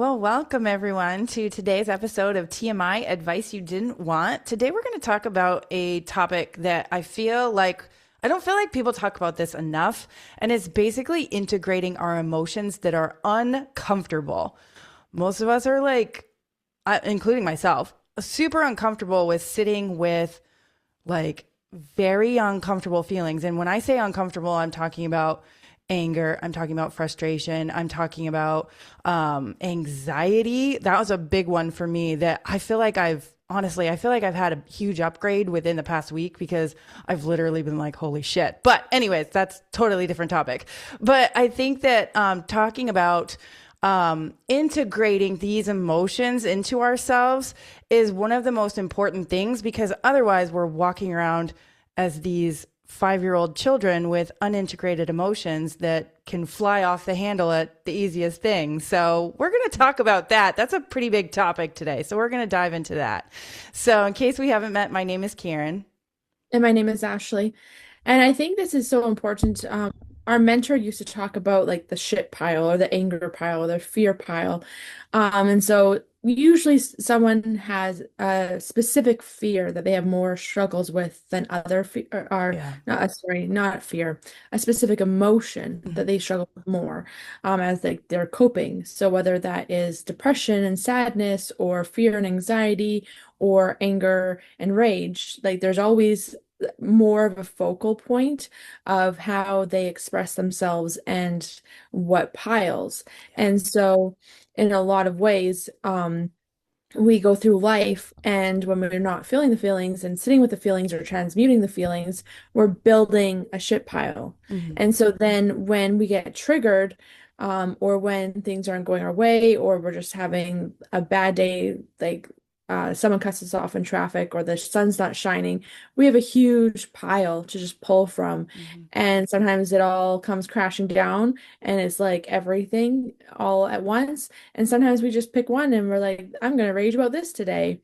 Well, welcome everyone to today's episode of TMI Advice You Didn't Want. Today we're going to talk about a topic that I don't feel like people talk about this enough, and it's basically integrating our emotions that are uncomfortable. Most of us are including myself, super uncomfortable with sitting with like very uncomfortable feelings. And when I say uncomfortable, I'm talking about anger, I'm talking about frustration, I'm talking about anxiety. That was a big one for me that I feel like I've had a huge upgrade within the past week because I've literally been like, holy shit. But anyways, that's totally different topic. But I think that talking about integrating these emotions into ourselves is one of the most important things, because otherwise we're walking around as these 5-year-old children with unintegrated emotions that can fly off the handle at the easiest thing. So we're going to talk about that. That's a pretty big topic today. So we're going to dive into that. So in case we haven't met, my name is Karen. And my name is Ashley. And I think this is so important. Our mentor used to talk about like the shit pile or the anger pile or the fear pile. And so usually someone has a specific fear that they have more struggles with than other fe or Yeah. not, sorry, not fear, a specific emotion that Mhm. they struggle with more as like they're coping. So whether that is depression and sadness or fear and anxiety or anger and rage, like there's always more of a focal point of how they express themselves and what piles. And so, in a lot of ways, we go through life, and when we're not feeling the feelings and sitting with the feelings or transmuting the feelings, we're building a shit pile. Mhm. And so then when we get triggered, or when things aren't going our way, or we're just having a bad day, like someone cuts us off in traffic, or the sun's not shining, we have a huge pile to just pull from. Mhm. And sometimes it all comes crashing down, and it's like everything all at once. And sometimes we just pick one and we're like, I'm going to rage about this today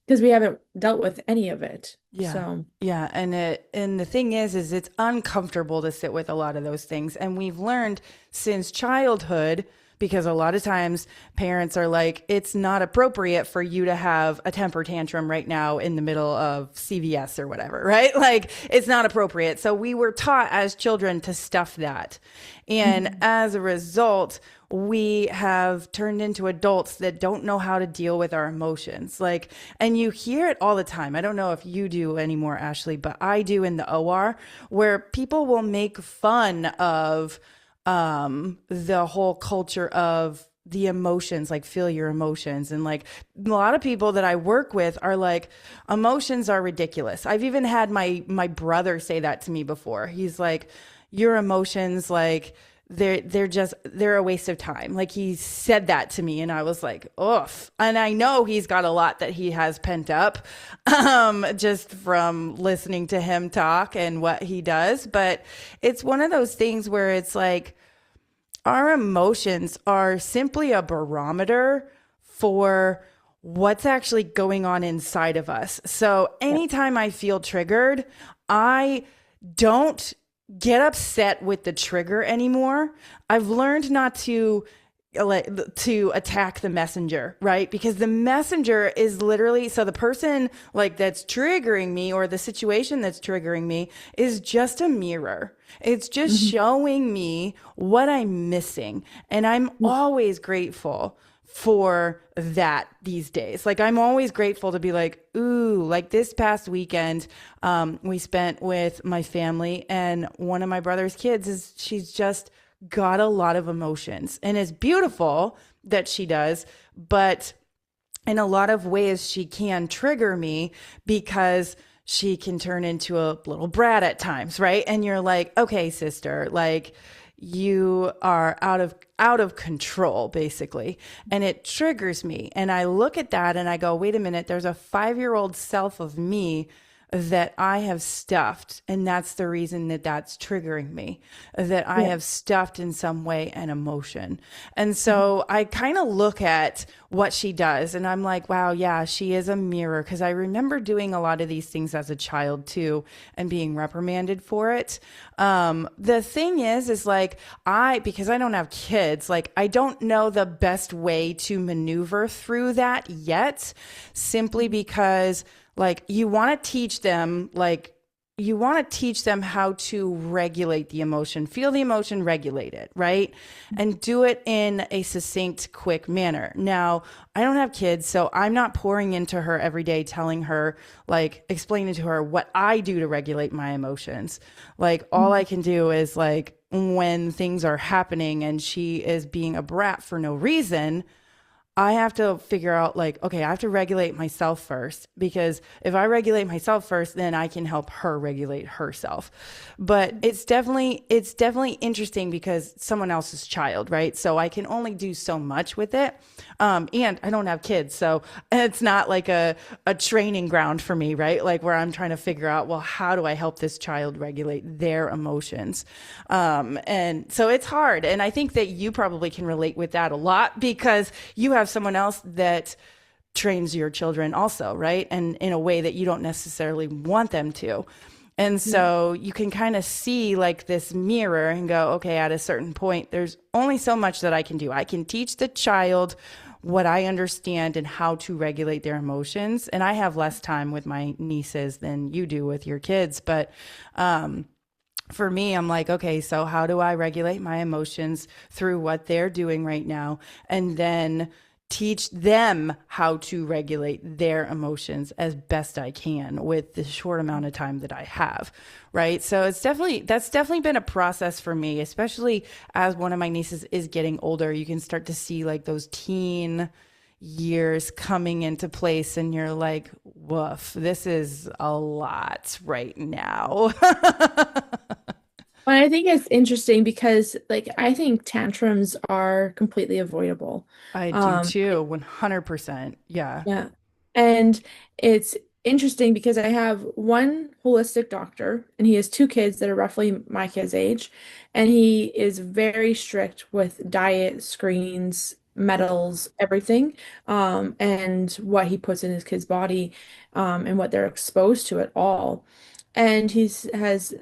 because we haven't dealt with any of it. Yeah. So, Yeah. And the thing is it's uncomfortable to sit with a lot of those things. And we've learned since childhood, because a lot of times parents are like, it's not appropriate for you to have a temper tantrum right now in the middle of CVS or whatever, right? Like it's not appropriate. So we were taught as children to stuff that. And mhm. as a result, we have turned into adults that don't know how to deal with our emotions. And you hear it all the time. I don't know if you do anymore, Ashley, but I do in the OR, where people will make fun of the whole culture of the emotions, like feel your emotions. And like a lot of people that I work with are like, emotions are ridiculous. I've even had my brother say that to me before. He's like, your emotions, like they're a waste of time. Like he said that to me and I was like, oof. And I know he's got a lot that he has pent up just from listening to him talk and what he does. But it's one of those things where it's like our emotions are simply a barometer for what's actually going on inside of us. So Yep. anytime I feel triggered, I don't get upset with the trigger anymore. I've learned not to attack the messenger, right? Because the messenger is literally, so the person like that's triggering me or the situation that's triggering me is just a mirror. It's just Mhm. showing me what I'm missing. And I'm always grateful for that these days. Like I'm always grateful to be like, ooh, like this past weekend, we spent with my family, and one of my brother's kids she's just got a lot of emotions, and it's beautiful that she does, but in a lot of ways she can trigger me because she can turn into a little brat at times, right? And you're like, okay, sister, like you are out of control basically, and it triggers me, and I look at that and I go, wait a minute, there's a 5-year-old self of me that I have stuffed, and that's the reason that that's triggering me, that I Yeah. have stuffed in some way an emotion. And Mhm. so I kind of look at what she does and I'm like, wow, yeah, she is a mirror. Cause I remember doing a lot of these things as a child too and being reprimanded for it. The thing is like, because I don't have kids, like, I don't know the best way to maneuver through that yet, simply because like you want to teach them how to regulate the emotion, feel the emotion, regulate it, right? And do it in a succinct, quick manner. Now, I don't have kids, so I'm not pouring into her every day, telling her, like, explaining to her what I do to regulate my emotions. Like, all I can do is, like, when things are happening and she is being a brat for no reason, I have to figure out like, okay, I have to regulate myself first because if I regulate myself first, then I can help her regulate herself. But it's definitely interesting because someone else's child, right? So I can only do so much with it. And I don't have kids, so it's not like a training ground for me, right? Like where I'm trying to figure out, well, how do I help this child regulate their emotions? And so it's hard. And I think that you probably can relate with that a lot because you have someone else that trains your children also, right? And in a way that you don't necessarily want them to. And Yeah. so you can kind of see like this mirror and go, okay, at a certain point, there's only so much that I can do. I can teach the child what I understand and how to regulate their emotions. And I have less time with my nieces than you do with your kids. But for me, I'm like, okay, so how do I regulate my emotions through what they're doing right now? And then teach them how to regulate their emotions as best I can with the short amount of time that I have. Right. So that's definitely been a process for me, especially as one of my nieces is getting older. You can start to see like those teen years coming into place and you're like, woof, this is a lot right now. But I think it's interesting because, like, I think tantrums are completely avoidable. I do Um, too, 100%. Yeah. Yeah. And it's interesting because I have one holistic doctor and he has two kids that are roughly my kid's age. And he is very strict with diet, screens, metals, everything, and what he puts in his kid's body, and what they're exposed to at all. And he's has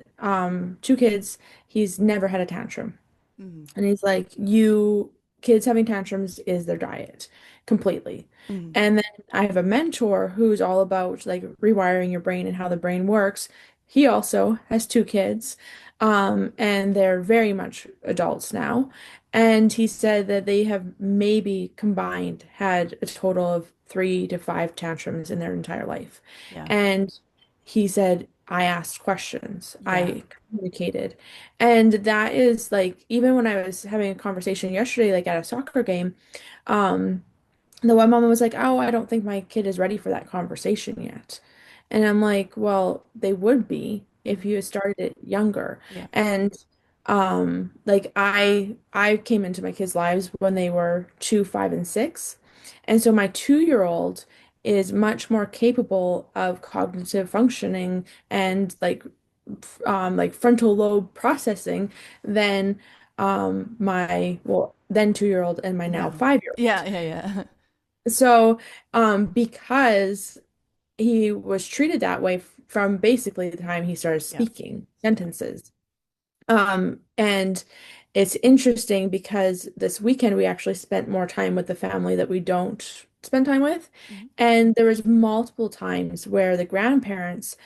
two kids. He's never had a tantrum. Mhm. And he's like, you kids having tantrums is their diet completely. Mhm. And then I have a mentor who's all about like rewiring your brain and how the brain works. He also has two kids, and they're very much adults now. And he said that they have maybe combined had a total of 3 to 5 tantrums in their entire life. Yeah. And he said, I asked questions, Yeah. I communicated. And that is like, even when I was having a conversation yesterday, like at a soccer game, um, the one mama was like, "Oh, I don't think my kid is ready for that conversation yet." And I'm like, "Well, they would be if Mhm. you had started it younger." Yeah. And like I came into my kids' lives when they were 2, 5, and 6. And so my 2-year-old is much more capable of cognitive functioning and like frontal lobe processing than my well then 2-year-old and my now Yeah. 5-year-old. Yeah. Yeah. Yeah. So, because he was treated that way from basically the time he started Yeah. speaking Yeah. sentences. And it's interesting because this weekend we actually spent more time with the family that we don't spend time with. Mhm. And there was multiple times where the grandparents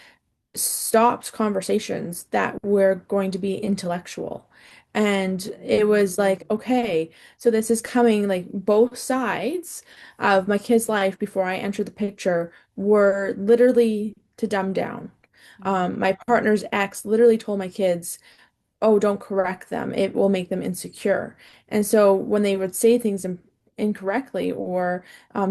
stopped conversations that were going to be intellectual. And it was like, okay, so this is coming like both sides of my kid's life before I entered the picture were literally to dumb down. Mhm. My partner's ex literally told my kids, oh, don't correct them. It will make them insecure. And so when they would say things incorrectly or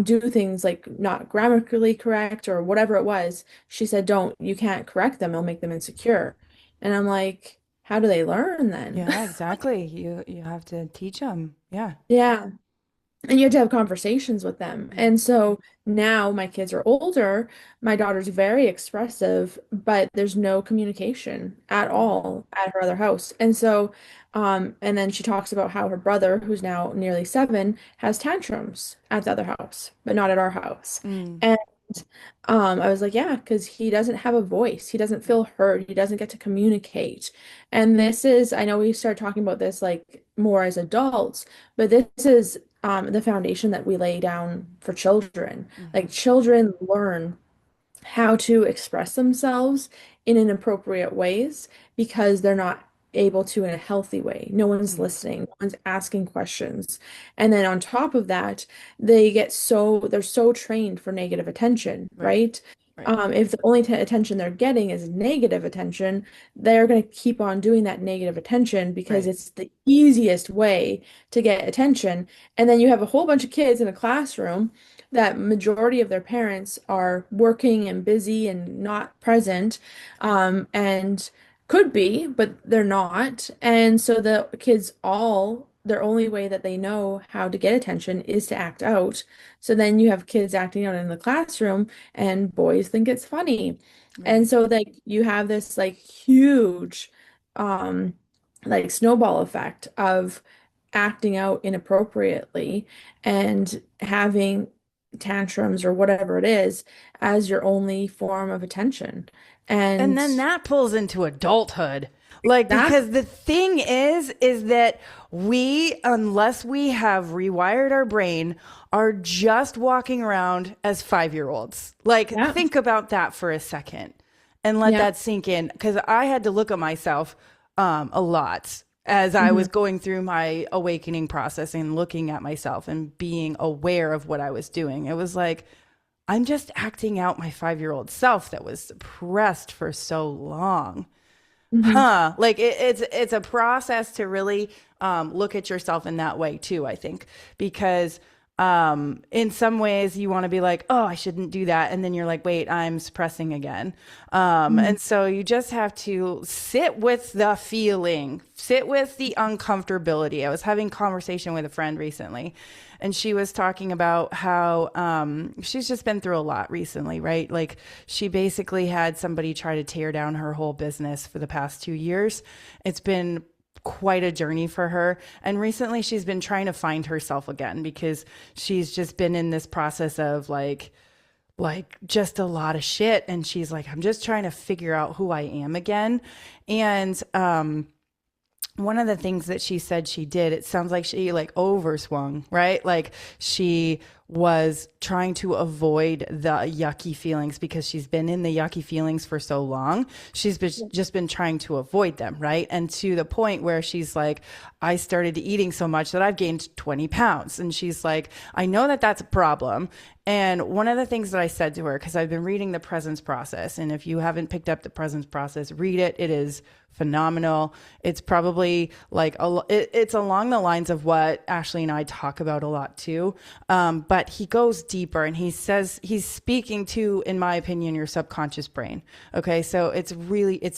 do things like not grammatically correct or whatever it was, she said, don't, you can't correct them. It'll make them insecure. And I'm like, how do they learn then? Yeah, exactly. You have to teach them. Yeah. Yeah. and you have to have conversations with them. Mm, And so now my kids are older. My daughter's very expressive, but there's no communication at mm, all at her other house. And so, and then she talks about how her brother, who's now nearly 7, has tantrums at the other house, but not at our house. mm, And I was like, yeah, because he doesn't have a voice. He doesn't feel heard. He doesn't get to communicate. And this is, I know we start talking about this like more as adults, but this is the foundation that we lay down for children. mhm, Like children learn how to express themselves in inappropriate ways because they're not able to in a healthy way. No one's mm. listening, no one's asking questions. And then on top of that, they're so trained for negative attention, Right, right? right, If the only attention they're getting is negative attention, they're going to keep on doing that negative attention because right. it's the easiest way to get attention. And then you have a whole bunch of kids in a classroom that majority of their parents are working and busy and not present, and could be, but they're not. And so the kids all, their only way that they know how to get attention is to act out. So then you have kids acting out in the classroom, and boys think it's funny. And Right. so like you have this like huge um like snowball effect of acting out inappropriately and having tantrums or whatever it is as your only form of attention. And And then that pulls into adulthood. Like, that, because the thing is that we, unless we have rewired our brain, are just walking around as 5 year olds. Like, yeah, think about that for a second and let yeah, that sink in. Because I had to look at myself a lot as I hmm was going through my awakening process and looking at myself and being aware of what I was doing. It was like, I'm just acting out my 5 year old self that was suppressed for so long. hmm Huh. Like it's a process to really look at yourself in that way too, I think, because in some ways you want to be like, oh, I shouldn't do that. And then you're like, wait, I'm suppressing again. hmm And so you just have to sit with the feeling, sit with the uncomfortability. I was having a conversation with a friend recently, and she was talking about how she's just been through a lot recently, right? Like she basically had somebody try to tear down her whole business for the past 2 years. It's been quite a journey for her. And recently she's been trying to find herself again because she's just been in this process of like just a lot of shit, and she's like, I'm just trying to figure out who I am again. And one of the things that she said she did, it sounds like she like overswung, right? Like she was trying to avoid the yucky feelings because she's been in the yucky feelings for so long. Just been trying to avoid them, right? And to the point where she's like, I started eating so much that I've gained 20 pounds. And she's like, I know that that's a problem. And one of the things that I said to her, because I've been reading The Presence Process, and if you haven't picked up The Presence Process, read it. It is phenomenal. It's probably like it's along the lines of what Ashley and I talk about a lot too. But he goes deeper, and he says he's speaking to, in my opinion, your subconscious brain. Okay, so it's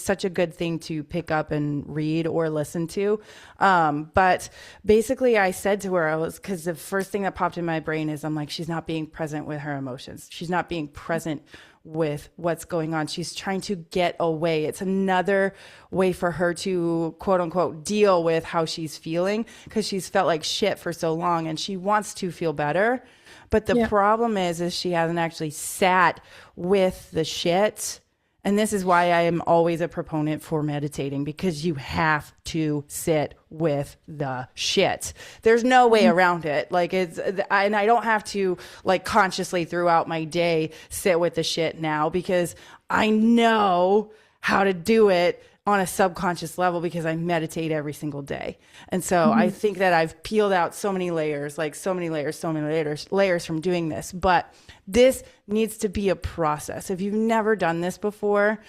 such a good thing to pick up and read or listen to. But basically, I said to her, I was, because the first thing that popped in my brain is I'm like, she's not being present with her emotions. She's not being present with what's going on. She's trying to get away. It's another way for her to quote unquote deal with how she's feeling because she's felt like shit for so long and she wants to feel better. But the yeah, problem is she hasn't actually sat with the shit. And this is why I am always a proponent for meditating, because you have to sit with the shit. There's no way mhm, around it. Like and I don't have to like consciously throughout my day sit with the shit now because I know how to do it on a subconscious level because I meditate every single day. And so I mhm. think that I've peeled out so many layers, like so many layers from doing this. But this needs to be a process. If you've never done this before,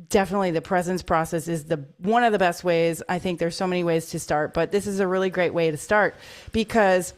definitely the presence process is the one of the best ways. I think there's so many ways to start, but this is a really great way to start because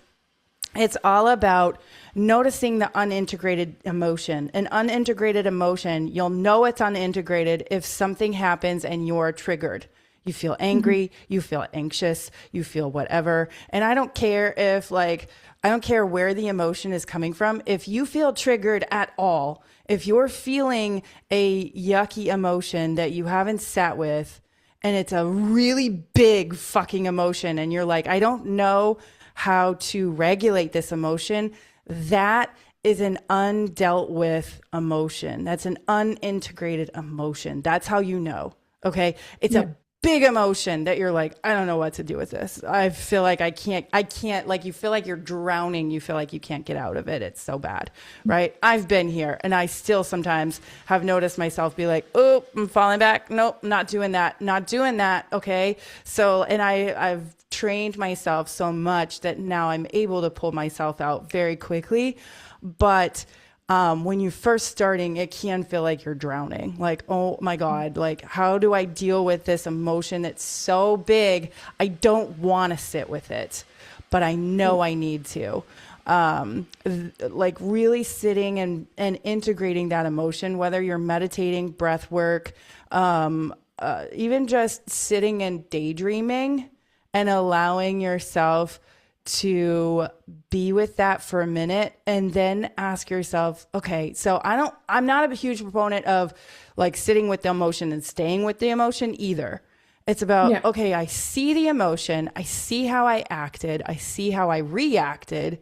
it's all about noticing the unintegrated emotion. An unintegrated emotion, you'll know it's unintegrated if something happens and you're triggered. You feel Mhm. angry, you feel anxious, you feel whatever. And I don't care if, like, I don't care where the emotion is coming from. If you feel triggered at all, if you're feeling a yucky emotion that you haven't sat with, and it's a really big fucking emotion, and you're like, I don't know how to regulate this emotion, that is an undealt with emotion. That's an unintegrated emotion. That's how you know. Okay. It's Yeah. a big emotion that you're like, I don't know what to do with this. I feel like like you feel like you're drowning. You feel like you can't get out of it. It's so bad, right? I've been here and I still sometimes have noticed myself be like, oh, I'm falling back. Nope, not doing that. Not doing that. Okay. So, and I've trained myself so much that now I'm able to pull myself out very quickly. But when you're first starting, it can feel like you're drowning. Like, oh my God, like, how do I deal with this emotion that's so big? I don't want to sit with it, but I know I need to. Like really sitting and integrating that emotion, whether you're meditating, breath work, even just sitting and daydreaming and allowing yourself to be with that for a minute and then ask yourself, okay, so I'm not a huge proponent of like sitting with the emotion and staying with the emotion either. It's about, Yeah. okay, I see the emotion, I see how I acted, I see how I reacted,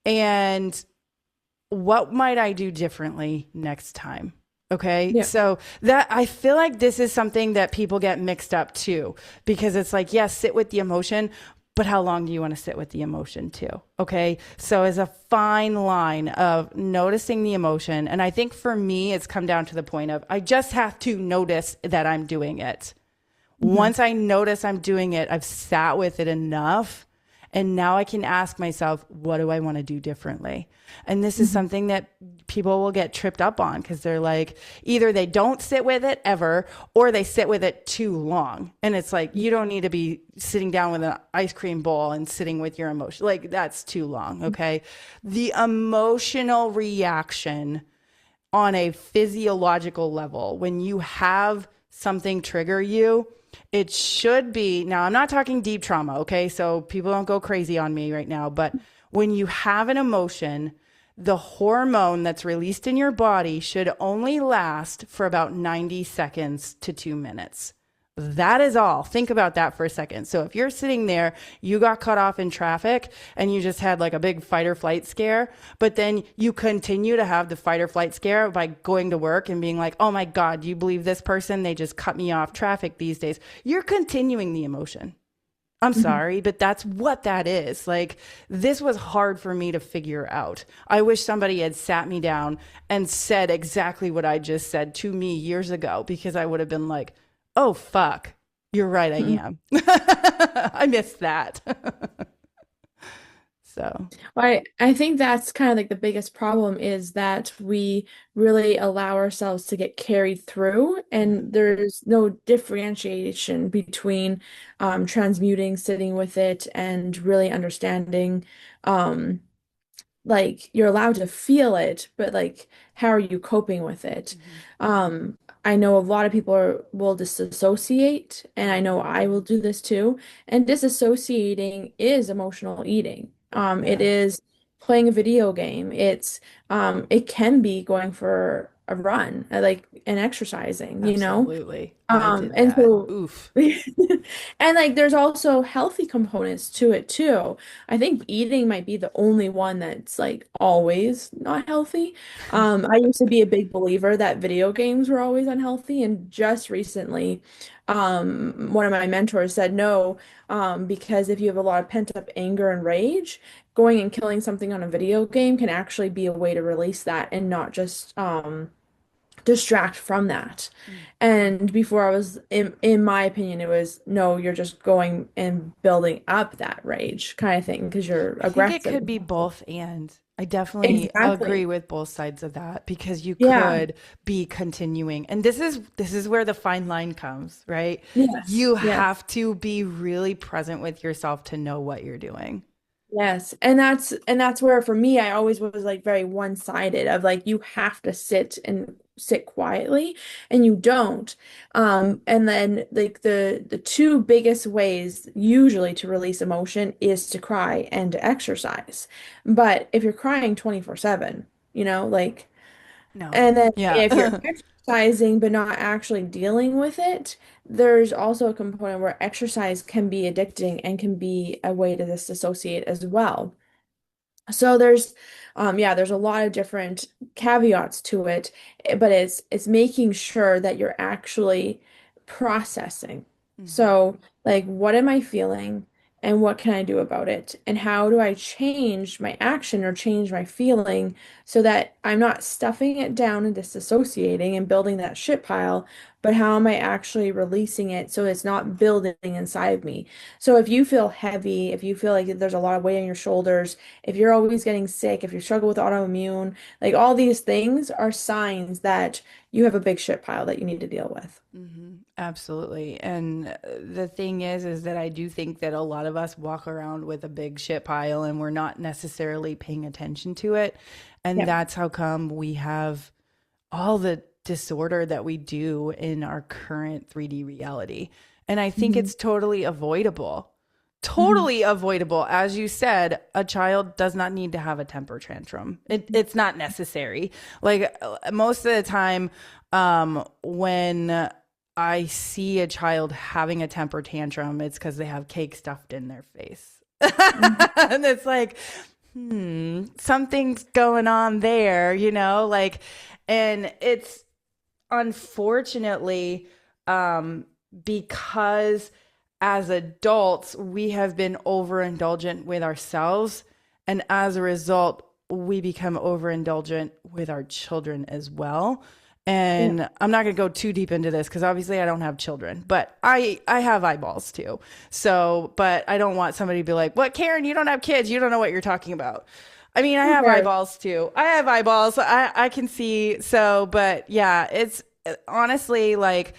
and what might I do differently next time? Okay. Yeah. So that I feel like this is something that people get mixed up too, because it's like, yes, sit with the emotion, but how long do you want to sit with the emotion too? Okay. So as a fine line of noticing the emotion. And I think for me, it's come down to the point of I just have to notice that I'm doing it. Mhm. Once I notice I'm doing it, I've sat with it enough. And now I can ask myself, what do I want to do differently? And this is Mhm. something that people will get tripped up on because they're like, either they don't sit with it ever or they sit with it too long. And it's like, you don't need to be sitting down with an ice cream bowl and sitting with your emotion. Like, that's too long. Okay. The emotional reaction on a physiological level, when you have something trigger you, it should be. Now, I'm not talking deep trauma, okay? So people don't go crazy on me right now. But when you have an emotion, the hormone that's released in your body should only last for about 90 seconds to 2 minutes. That is all. Think about that for a second. So if you're sitting there, you got cut off in traffic and you just had like a big fight or flight scare, but then you continue to have the fight or flight scare by going to work and being like, oh my God, do you believe this person? They just cut me off traffic these days. You're continuing the emotion. I'm Mhm. sorry, but that's what that is. Like, this was hard for me to figure out. I wish somebody had sat me down and said exactly what I just said to me years ago because I would have been like, oh, fuck, you're right, I Mhm. am. I missed that. So, I think that's kind of like the biggest problem is that we really allow ourselves to get carried through, yeah. and there's no differentiation between transmuting, sitting with it, and really understanding. Um, like you're allowed to feel it, but like how are you coping with it? Mhm. I know a lot of people will disassociate, and I know I will Mhm. do this too. And disassociating is emotional eating. It Yeah, is playing a video game. It can be going for a run, like and exercising, you know? absolutely. I did And that. so, Oof. and like, there's also healthy components to it too. I think eating might be the only one that's like always not healthy. I used to be a big believer that video games were always unhealthy, and just recently, one of my mentors said no, because if you have a lot of pent-up anger and rage, going and killing something on a video game can actually be a way to release that and not just distract from that. Mm. And before I was in my opinion, it was no, you're just going and building up that rage kind of thing because you're I think it aggressive. could be both and. I definitely agree Exactly. with both sides of that because you Yeah. could be continuing. And this is where the fine line comes, right? Yes. You Yes. have to be really present with yourself to know what you're doing. Yes. And that's where for me I always was like very one-sided of like you have to sit and sit quietly, and you don't. And then like the two biggest ways usually to release emotion is to cry and to exercise. But if you're crying 24/7, like, No. and then if you're Yeah. exercising but not actually dealing with it, there's also a component where exercise can be addicting and can be a way to disassociate as well. So there's a lot of different caveats to it, but it's making sure that you're actually processing. Mhm. So, like, what am I feeling and what can I do about it? And how do I change my action or change my feeling so that I'm not stuffing it down and disassociating and building that shit pile, but how am I actually releasing it so it's not building inside of me? So if you feel heavy, if you feel like there's a lot of weight on your shoulders, if you're always getting sick, if you struggle with autoimmune, like all these things are signs that you have a big shit pile that you need to deal with. Absolutely. And the thing is that I do think that a lot of us walk around with a big shit pile and we're not necessarily paying attention to it. And Yeah. that's how come we have all the disorder that we do in our current 3D reality. And I think Hmm. it's totally avoidable. Hmm. Totally avoidable. As you said, a child does not need to have a temper tantrum. It's not necessary. Like most of the time, when I see a child having a temper tantrum, it's because they have cake stuffed in their face. And it's like, something's going on there, like, and it's unfortunately, um, because as adults, we have been overindulgent with ourselves. And as a result, we become overindulgent with our children as well. Yeah. And I'm not going to go too deep into this because obviously I don't have children, but I have eyeballs too. So, but I don't want somebody to be like, "What, Karen? You don't have kids. You don't know what you're talking about." I mean, I have Okay. eyeballs too. I have eyeballs. I can see. So, but yeah, it's honestly like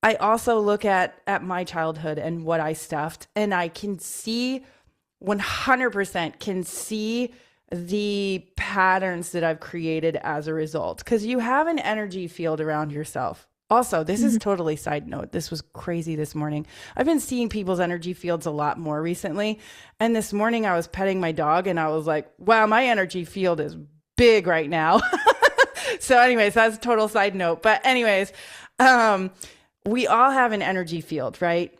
I also look at my childhood and what I stuffed, and I can see 100% can see the patterns that I've created as a result. Because you have an energy field around yourself. Also, this is Hmm. totally side note. This was crazy this morning. I've been seeing people's energy fields a lot more recently. And this morning I was petting my dog and I was like, wow, my energy field is big right now. So, anyways, that's a total side note. But, anyways, um, we all have an energy field, right?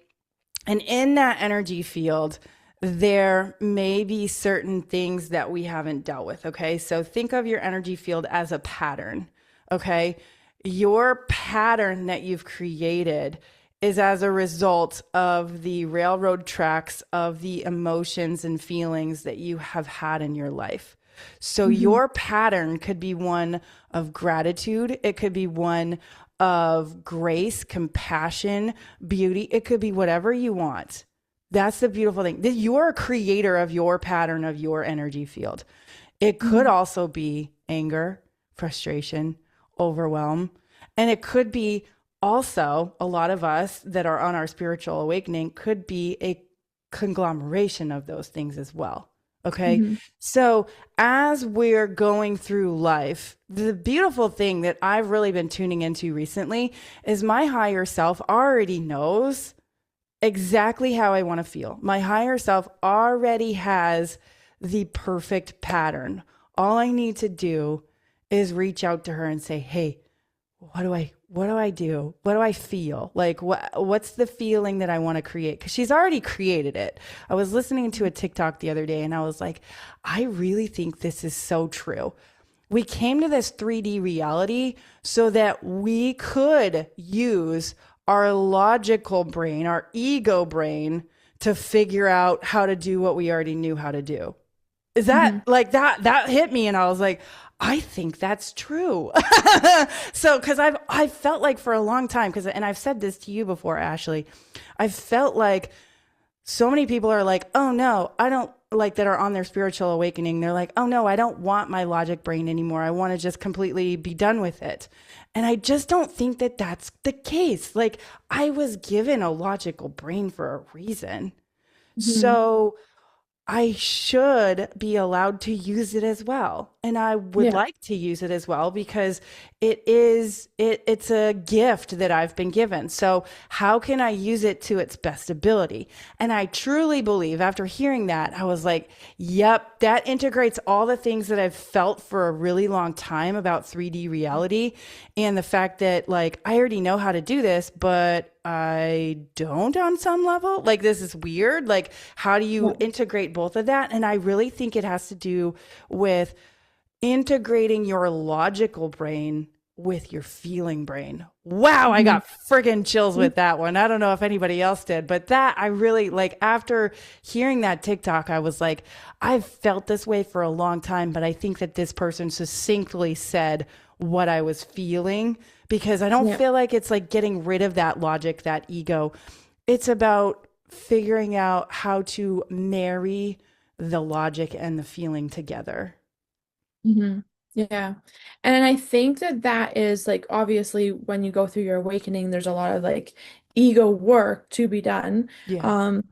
And in that energy field, there may be certain things that we haven't dealt with. Okay. So think of your energy field as a pattern. Okay. Your pattern that you've created is as a result of the railroad tracks of the emotions and feelings that you have had in your life. So Hmm. your pattern could be one of gratitude. It could be one of grace, compassion, beauty. It could be whatever you want. That's the beautiful thing. You're a creator of your pattern of your energy field. It could Hmm. also be anger, frustration, overwhelm. And it could be also a lot of us that are on our spiritual awakening could be a conglomeration of those things as well. Okay. Hmm. So as we're going through life, the beautiful thing that I've really been tuning into recently is my higher self already knows exactly how I want to feel. My higher self already has the perfect pattern. All I need to do is reach out to her and say, "Hey, what do I do? What do I feel? Like what's the feeling that I want to create?" Cuz she's already created it. I was listening to a TikTok the other day and I was like, "I really think this is so true." We came to this 3D reality so that we could use our logical brain, our ego brain, to figure out how to do what we already knew how to do. Is that Hmm. like that hit me and I was like, I think that's true. So cuz I felt like for a long time cuz and I've said this to you before, Ashley. I felt like so many people are like, oh no, I don't like that are on their spiritual awakening. They're like, oh no, I don't want my logic brain anymore. I want to just completely be done with it. And I just don't think that that's the case. Like, I was given a logical brain for a reason. Hmm. So I should be allowed to use it as well. And I would Yeah. like to use it as well because it's a gift that I've been given. So how can I use it to its best ability? And I truly believe after hearing that, I was like, yep, that integrates all the things that I've felt for a really long time about 3D reality and the fact that like I already know how to do this, but I don't on some level. Like this is weird. Like how do you Yeah. integrate both of that? And I really think it has to do with integrating your logical brain with your feeling brain. Wow, I Mhm. got friggin' chills with that one. I don't know if anybody else did, but that I really like after hearing that TikTok, I was like, I've felt this way for a long time, but I think that this person succinctly said what I was feeling because I don't Yeah. feel like it's like getting rid of that logic, that ego. It's about figuring out how to marry the logic and the feeling together. hmm Yeah. And I think that that is like obviously when you go through your awakening, there's a lot of like ego work to be done. Yeah. Um,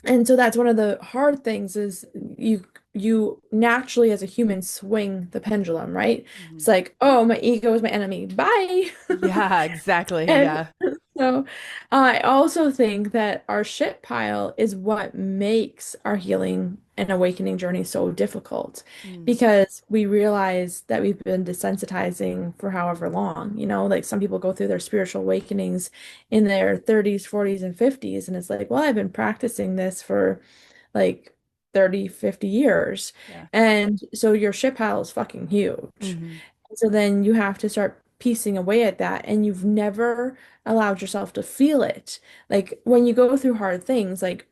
and so that's one of the hard things is you naturally as a human swing the pendulum, right? It's Mhm. like, oh, my ego is my enemy. Bye. Yeah, exactly. And Yeah. so I also think that our shit pile is what makes our healing and awakening journey so difficult Mm. because we realize that we've been desensitizing for however long, like some people go through their spiritual awakenings in their 30s, 40s, and 50s, and it's like, well, I've been practicing this for like 30, 50 years. Yeah. And so your shit pile is fucking huge. Hmm. So then you have to start piecing away at that, and you've never allowed yourself to feel it. Like when you go through hard things, like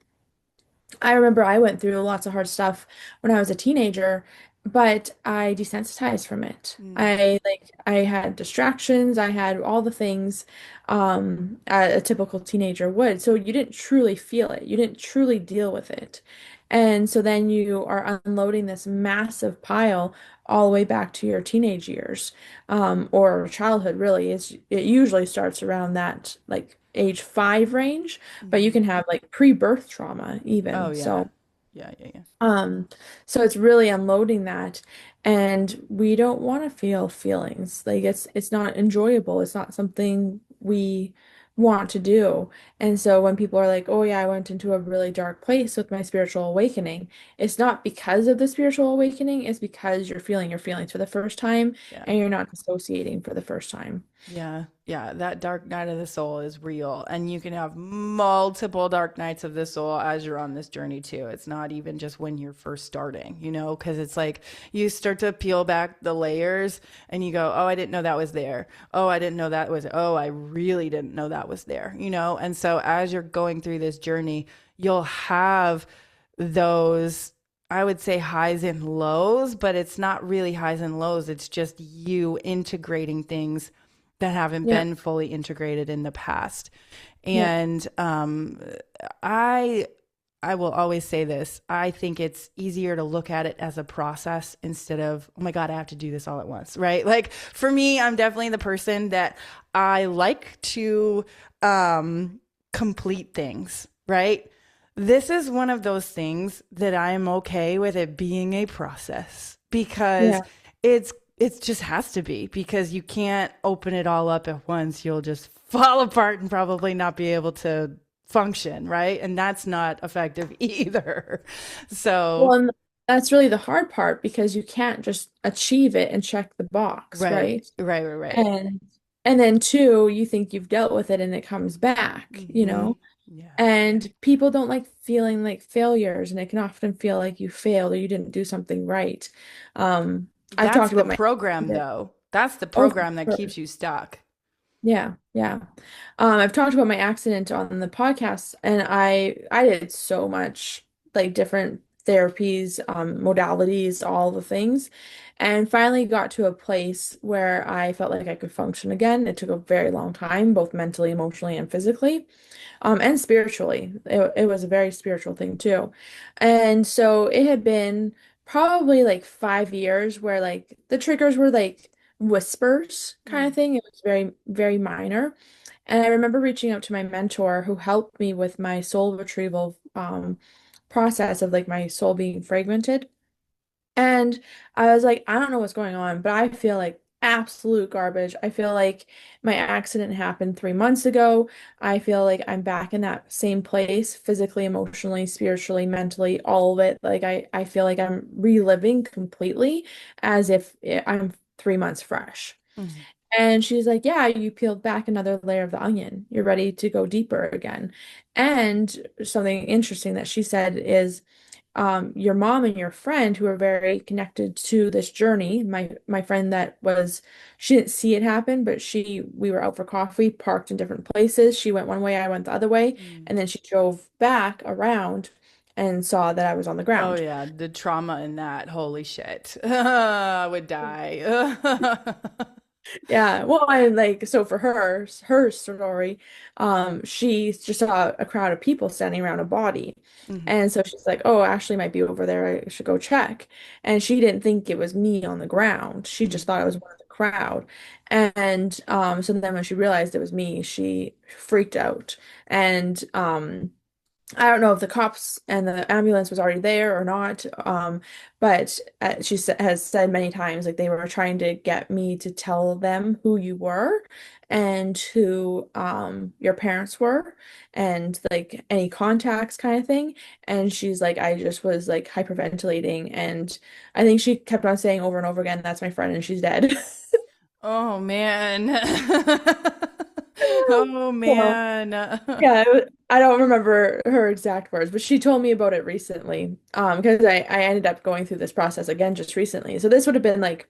I remember I went through lots of hard stuff when I was a teenager, but I desensitized from it. Mm. I had distractions, I had all the things a typical teenager would. So you didn't truly feel it. You didn't truly deal with it. And so then you are unloading this massive pile all the way back to your teenage years, or childhood really. It usually starts around that like age 5 range, but you Hmm. can have like pre-birth trauma Oh even. yeah. Yeah, yeah, yeah. Um, so it's really unloading that, and we don't want to feel feelings. Like it's not enjoyable. It's not something we want to do. And so when people are like, "Oh yeah, I went into a really dark place with my spiritual awakening," it's not because of the spiritual awakening, it's because you're feeling your feelings for the first time Yeah. and you're not dissociating for the first time. Yeah, yeah, that dark night of the soul is real. And you can have multiple dark nights of the soul as you're on this journey too. It's not even just when you're first starting, because it's like you start to peel back the layers and you go, oh, I didn't know that was there. Oh, I didn't know that was, oh, I really didn't know that was there. And so as you're going through this journey, you'll have those. I would say highs and lows, but it's not really highs and lows. It's just you integrating things that haven't Yeah, been fully integrated in the past. yeah. And I I will always say this. I think it's easier to look at it as a process instead of, oh my God, I have to do this all at once, right? Like for me, I'm definitely the person that I like to complete things, right? This is one of those things that I'm okay with it being a process because Yeah. it just has to be because you can't open it all up at once. You'll just fall apart and probably not be able to function, right? And that's not effective either. Well, So, and that's really the hard part because you can't just achieve it and check the box, right, right? right, right, right. And and then two, you think you've dealt with it and it comes back, Hmm. Yeah. And people don't like feeling like failures, and it can often feel like you failed or you didn't do something right. I've That's talked the about my program, accident. though. That's the Oh, for program that sure. keeps you stuck. Yeah, yeah. I've talked about my accident on the podcast, and I did so much like different therapies, modalities, all the things, and finally got to a place where I felt like I could function again. It took a very long time, both mentally, emotionally, and physically, and spiritually. It was a very spiritual thing too. And so it had been probably like 5 years where like the triggers were like whispers kind of Mm. thing. It was very, very minor. And I remember reaching out to my mentor who helped me with my soul retrieval process of like my soul being fragmented. And I was like, I don't know what's going on, but I feel like absolute garbage. I feel like my accident happened 3 months ago. I feel like I'm back in that same place, physically, emotionally, spiritually, mentally, all of it. Like I feel like I'm reliving completely as if I'm 3 months fresh. Mhm. And she's like, yeah, you peeled back another layer of the onion. You're ready to go deeper again. And something interesting that she said is, your mom and your friend who are very connected to this journey. My friend that was she didn't see it happen, but we were out for coffee, parked in different places. She went one way, I went the other way, Mm. and then she drove back around and saw that I was on the Oh ground. yeah, the trauma in that. Holy shit. I would die. Yeah, well, I like so for her story, she just saw a crowd of people standing around a body, Mhm. and so she's like, "Oh, Ashley might be over there. I should go check." And she didn't think it was me on the ground. She just Mhm. thought it was one of the crowd. And so then when she realized it was me, she freaked out. And I don't know if the cops and the ambulance was already there or not, but has said many times like they were trying to get me to tell them who you were and who your parents were and like any contacts kind of thing. And she's like, I just was like hyperventilating, and I think she kept on saying over and over again, "That's my friend, and she's dead." Oh man. Oh So, man. yeah, I don't remember her exact words, but she told me about it recently. Because I ended up going through this process again just recently. So this would have been like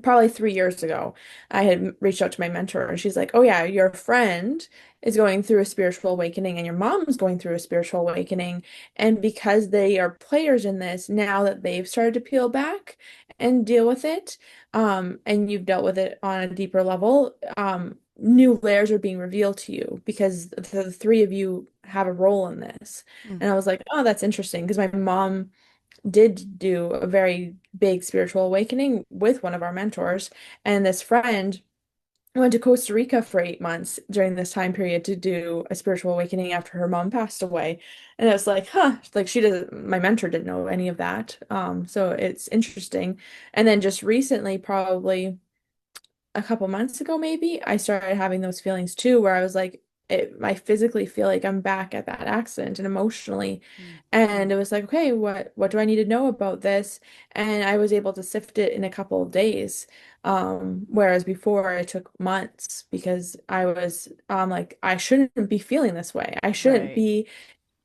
probably 3 years ago. I had reached out to my mentor, and she's like, "Oh yeah, your friend is going through a spiritual awakening, and your mom's going through a spiritual awakening, and because they are players in this, now that they've started to peel back and deal with it, and you've dealt with it on a deeper level, new layers are being revealed to you because the three of you have a role in this." And I was like, "Oh, that's interesting," because my mom did do a very big spiritual awakening with one of our mentors. And this friend went to Costa Rica for 8 months during this time period to do a spiritual awakening after her mom passed away. And it was like, huh, like she doesn't, my mentor didn't know any of that. So it's interesting. And then just recently, probably a couple months ago, maybe, I started having those feelings too, where I was like, I physically feel like I'm back at that accident and emotionally. Mhm. And it was like, okay, what do I need to know about this? And I was able to sift it in a couple of days. Whereas before it took months because I was like, I shouldn't be feeling this way. I shouldn't Right. be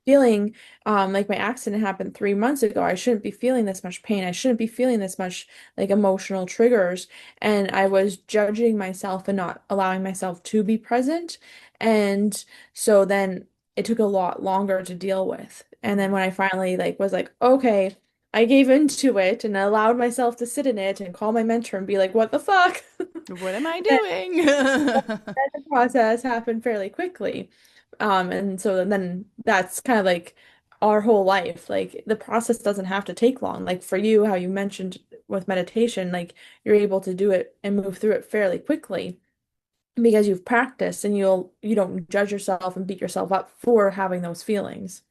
feeling like my accident happened 3 months ago. I shouldn't be feeling this much pain. I shouldn't be feeling this much like emotional triggers. And I was judging myself and not allowing myself to be present. And so then it took a lot longer to deal with. And then Mhm. when I finally like was like, okay, I gave into it and allowed myself to sit in it and call my mentor and be like, what the fuck? What am I Then doing? the process happened fairly quickly. And so then that's kind of like our whole life. Like the process doesn't have to take long. Like for you, how you mentioned with meditation, like you're able to do it and move through it fairly quickly because you've practiced and you don't judge yourself and beat yourself up for having those feelings.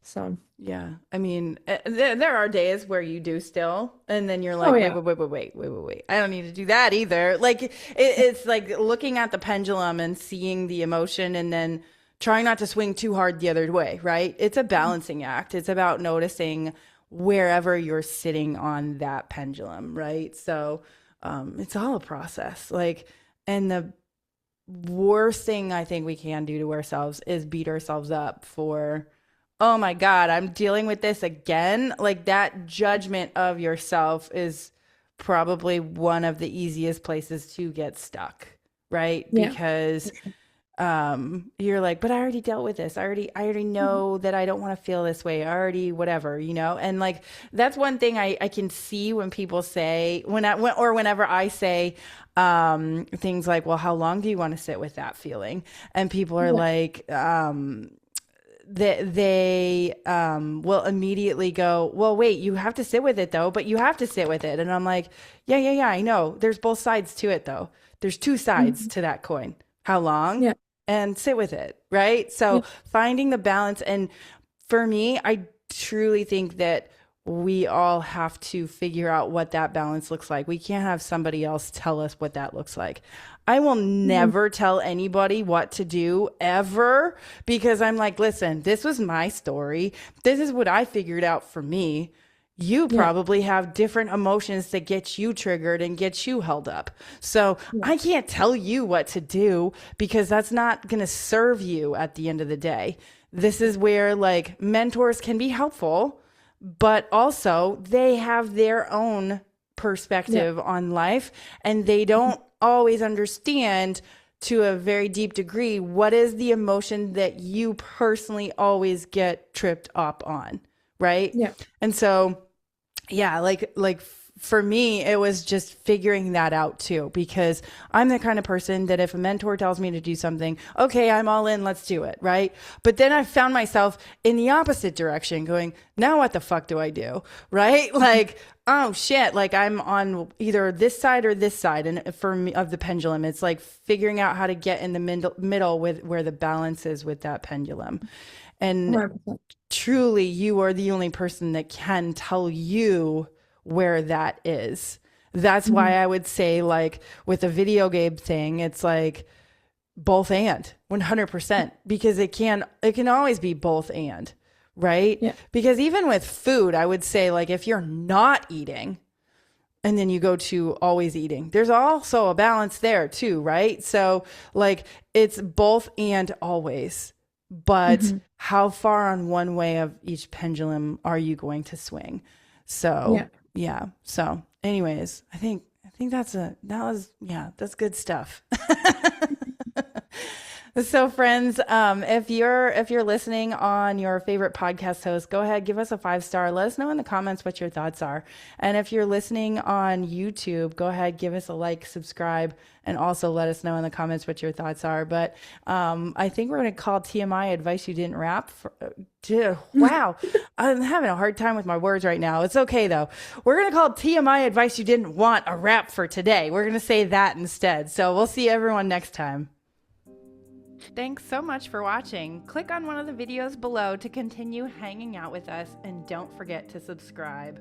So, Yeah. I mean, there are days where you do still, and then you're oh like, wait, yeah. wait, wait, wait, wait, wait, wait, wait. I don't need to do that either. Like, it's like looking at the pendulum and seeing the emotion and then trying not to swing too hard the other way, right? It's a balancing act. It's about noticing wherever you're sitting on that pendulum, right? So, it's all a process. Like, and the worst thing I think we can do to ourselves is beat ourselves up for, oh my God, I'm dealing with this again. Like that judgment of yourself is probably one of the easiest places to get stuck, right? Yeah. Because For sure. you're like, but I already dealt with this. I already Mhm. know that I don't want to feel this way. I already whatever, you know? And like that's one thing I can see when people say or whenever I say things like, well, how long do you want to sit with that feeling? And people are Yeah. like, they will immediately go, well, wait, you have to sit with it though, but you have to sit with it. And I'm like, yeah, yeah, yeah, I know. There's both sides to it though. There's two sides Mhm. to that coin. How long? Yeah. And sit with it, right? Yeah. So finding the balance. And for me, I truly think that we all have to figure out what that balance looks like. We can't have somebody else tell us what that looks like. I will Mhm. never tell anybody what to do ever, because I'm like, listen, this was my story. This is what I figured out for me. You Yeah. probably have different emotions that get you triggered and get you held up. So Yeah. I can't tell you what to do because that's not going to serve you at the end of the day. This is where like mentors can be helpful, but also they have their own Yeah. perspective on life, and they Mhm. don't always understand to a very deep degree what is the emotion that you personally always get tripped up on, right? Yeah. And so yeah, for me it was just figuring that out too, because I'm the kind of person that if a mentor tells me to do something, okay, I'm all in, let's do it, right? But then I found myself in the opposite direction going, now what the fuck do I do? Right? Like, oh shit, like I'm on either this side or this side, and for me of the pendulum, it's like figuring out how to get in the middle with where the balance is with that pendulum. And 100%. truly you are the only person that can tell you where that is. That's why Mhm. I would say, like with a video game thing, it's like both and 100%, because it can always be both and, right? Yeah. Because even with food, I would say, like if you're not eating and then you go to always eating, there's also a balance there too, right? So like it's both and always, but Mhm. how far on one way of each pendulum are you going to swing? So Yeah. yeah. So anyways, I think that's good stuff. So friends, if you're listening on your favorite podcast host, go ahead, give us a 5 star. Let us know in the comments what your thoughts are. And if you're listening on YouTube, go ahead, give us a like, subscribe, and also let us know in the comments what your thoughts are. But I think we're going to call TMI advice you didn't wrap. Wow, I'm having a hard time with my words right now. It's okay though. We're going to call TMI advice you didn't want a wrap for today. We're going to say that instead. So we'll see everyone next time. Thanks so much for watching. Click on one of the videos below to continue hanging out with us, and don't forget to subscribe.